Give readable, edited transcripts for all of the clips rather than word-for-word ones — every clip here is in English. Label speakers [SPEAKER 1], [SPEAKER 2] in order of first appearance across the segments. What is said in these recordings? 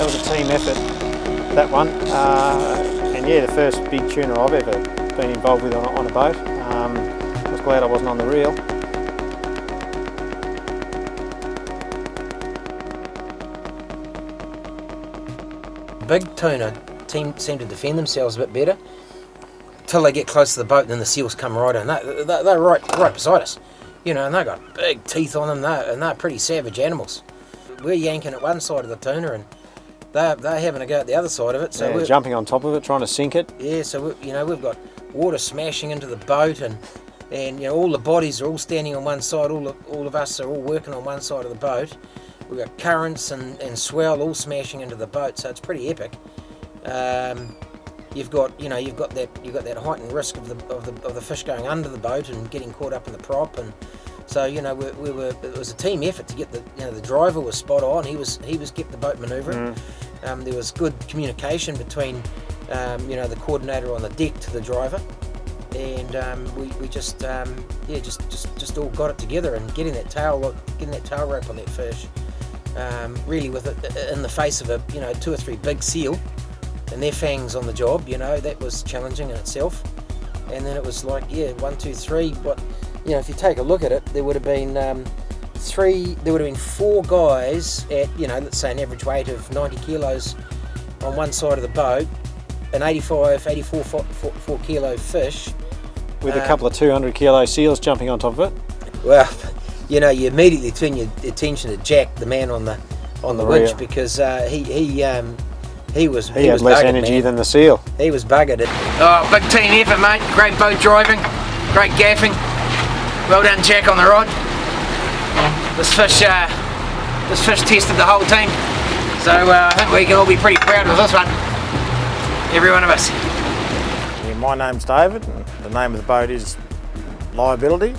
[SPEAKER 1] That was a team effort, that one. And yeah, the first big tuna I've ever been involved with on a boat. I was glad I wasn't on the reel.
[SPEAKER 2] Big tuna seem to defend themselves a bit better till they get close to the boat, and then the seals come right in. They're right beside us, you know, and they've got big teeth on them, and they're pretty savage animals. We're yanking at one side of the tuna, and they're having a go at the other side of it. So we're
[SPEAKER 1] jumping on top of it, trying to sink it.
[SPEAKER 2] Yeah, so we've got water smashing into the boat, and you know, all the bodies are all standing on one side. All of us are all working on one side of the boat. We've got currents and swell all smashing into the boat, so it's pretty epic. You've got that heightened risk of the fish going under the boat and getting caught up in the prop, and so you know it was a team effort to get the driver was spot on. He was kept the boat manoeuvring. There was good communication between the coordinator on the deck to the driver, and we just all got it together, and getting that tail rope on that fish. Really with it in the face of a 2 or 3 big seal and their fangs on the job, that was challenging in itself. And then it was like 1, 2, 3, but if you take a look at it, there would have been 4 guys at let's say an average weight of 90 kilos on one side of the boat, an 84 kilo fish
[SPEAKER 1] with a couple of 200 kilo seals jumping on top of it.
[SPEAKER 2] Well, you immediately turn your attention to Jack, the man on the winch, because he had
[SPEAKER 1] less energy than the seal.
[SPEAKER 2] He was buggered. Oh, big team effort, mate. Great boat driving, great gaffing. Well done, Jack, on the rod. This fish tested the whole team, so I think we can all be pretty proud of this one. Every one of us.
[SPEAKER 3] Yeah, my name's David, and the name of the boat is Liability.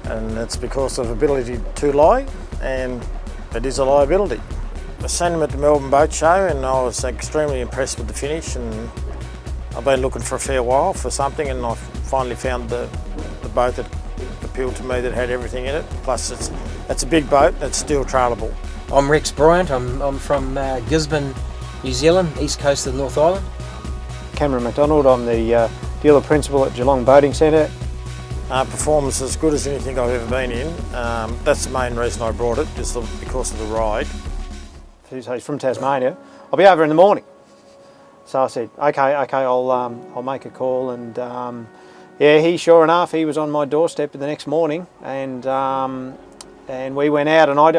[SPEAKER 3] And it's because of ability to lie, and it is a liability. I seen him at the Melbourne Boat Show, and I was extremely impressed with the finish, and I've been looking for a fair while for something, and I finally found the boat that appealed to me, that had everything in it. Plus it's a big boat, it's still trailable.
[SPEAKER 2] I'm Rex Bryant, I'm from Gisborne, New Zealand, east coast of the North Island.
[SPEAKER 1] Cameron McDonald, I'm the dealer principal at Geelong Boating Centre.
[SPEAKER 3] Performance as good as anything I've ever been in. That's the main reason I brought it, just because of the ride.
[SPEAKER 1] He's from Tasmania. I'll be over in the morning. So I said, okay, I'll make a call, and he sure enough, he was on my doorstep the next morning, and we went out, and I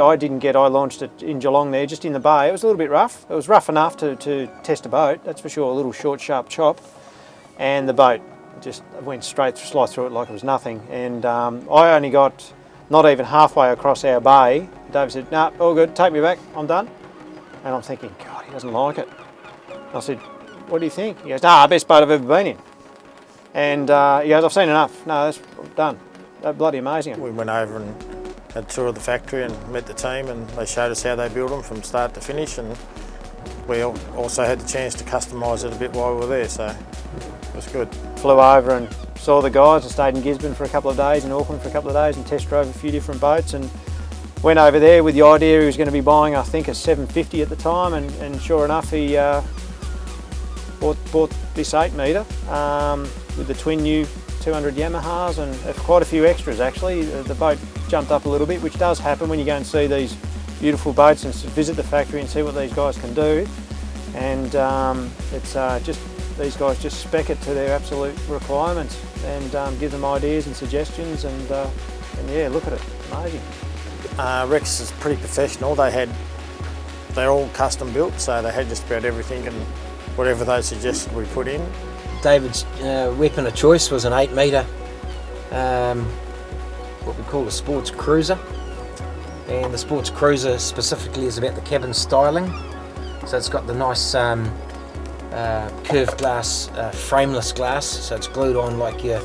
[SPEAKER 1] launched it in Geelong there, just in the bay. It was a little bit rough. It was rough enough to test a boat, that's for sure, a little short, sharp chop, and the boat just went straight through it like it was nothing. And I only got not even halfway across our bay. David said, "No, all good, take me back, I'm done." And I'm thinking, God, he doesn't like it. I said, "What do you think?" He goes, "Best boat I've ever been in." And he goes, "I've seen enough. No, that's done." They're bloody amazing.
[SPEAKER 3] We went over and had a tour of the factory and met the team, and they showed us how they build them from start to finish, and we also had the chance to customise it a bit while we were there, so it was good.
[SPEAKER 1] Flew over and saw the guys, and stayed in Gisborne for a couple of days, in Auckland for a couple of days, and test drove a few different boats, and went over there with the idea he was going to be buying, I think, a 750 at the time, and sure enough, he bought this 8 metre with the twin new 200 Yamahas and quite a few extras actually. The boat jumped up a little bit, which does happen when you go and see these beautiful boats and visit the factory and see what these guys can do. And it's just, these guys just spec it to their absolute requirements and give them ideas and suggestions, and yeah, look at it, amazing.
[SPEAKER 3] Rex is pretty professional. They're all custom built, so they had just about everything, and whatever they suggested we put in.
[SPEAKER 2] David's weapon of choice was an 8 metre, what we call a sports cruiser, and the sports cruiser specifically is about the cabin styling. So it's got the nice curved glass, frameless glass, so it's glued on like your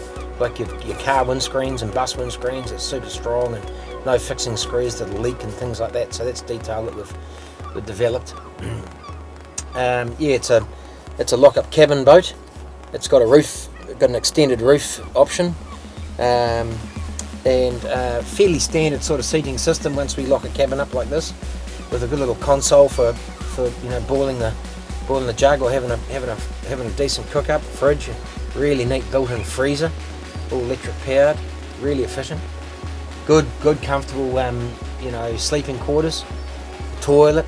[SPEAKER 2] car windscreens and bus windscreens. It's super strong and no fixing screws that leak and things like that. So that's detail that we've developed. Yeah, it's a lock-up cabin boat. It's got a roof, got an extended roof option, and fairly standard sort of seating system once we lock a cabin up like this, with a good little console for for boiling the jug or having a decent cook up. Fridge, really neat built-in freezer, all electric powered, really efficient. Good comfortable sleeping quarters, toilet,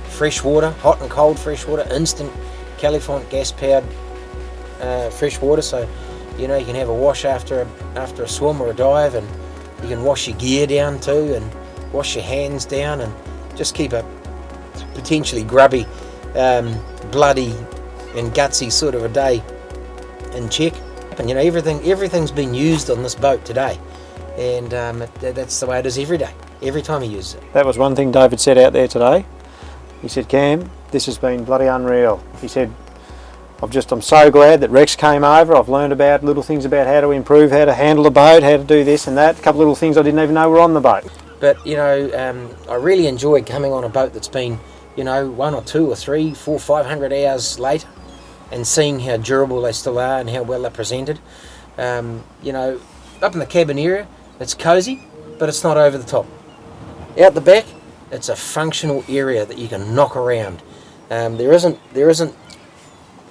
[SPEAKER 2] fresh water, hot and cold fresh water, instant Califont gas powered fresh water, so you can have a wash after a swim or a dive, and you can wash your gear down too and wash your hands down and just keep a potentially grubby, bloody and gutsy sort of a day in check. And everything's been used on this boat today, and that's the way it is every day, every time he uses it.
[SPEAKER 1] That was one thing David said out there today. He said, Cam, this has been bloody unreal. He said, I'm so glad that Rex came over. I've learned about little things about how to improve, how to handle the boat, how to do this and that. A couple of little things I didn't even know were on the boat.
[SPEAKER 2] But I really enjoy coming on a boat that's been 1 or 2 or 3, 4, 500 hours later, and seeing how durable they still are and how well they're presented. Up in the cabin area, it's cosy, but it's not over the top. Out the back, it's a functional area that you can knock around. There isn't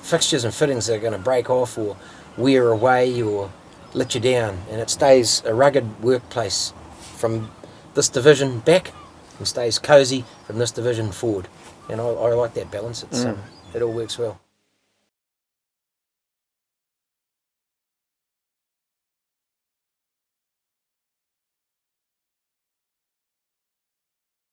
[SPEAKER 2] fixtures and fittings that are going to break off or wear away or let you down, and it stays a rugged workplace from this division back and stays cosy from this division forward. And I like that balance. It all works well.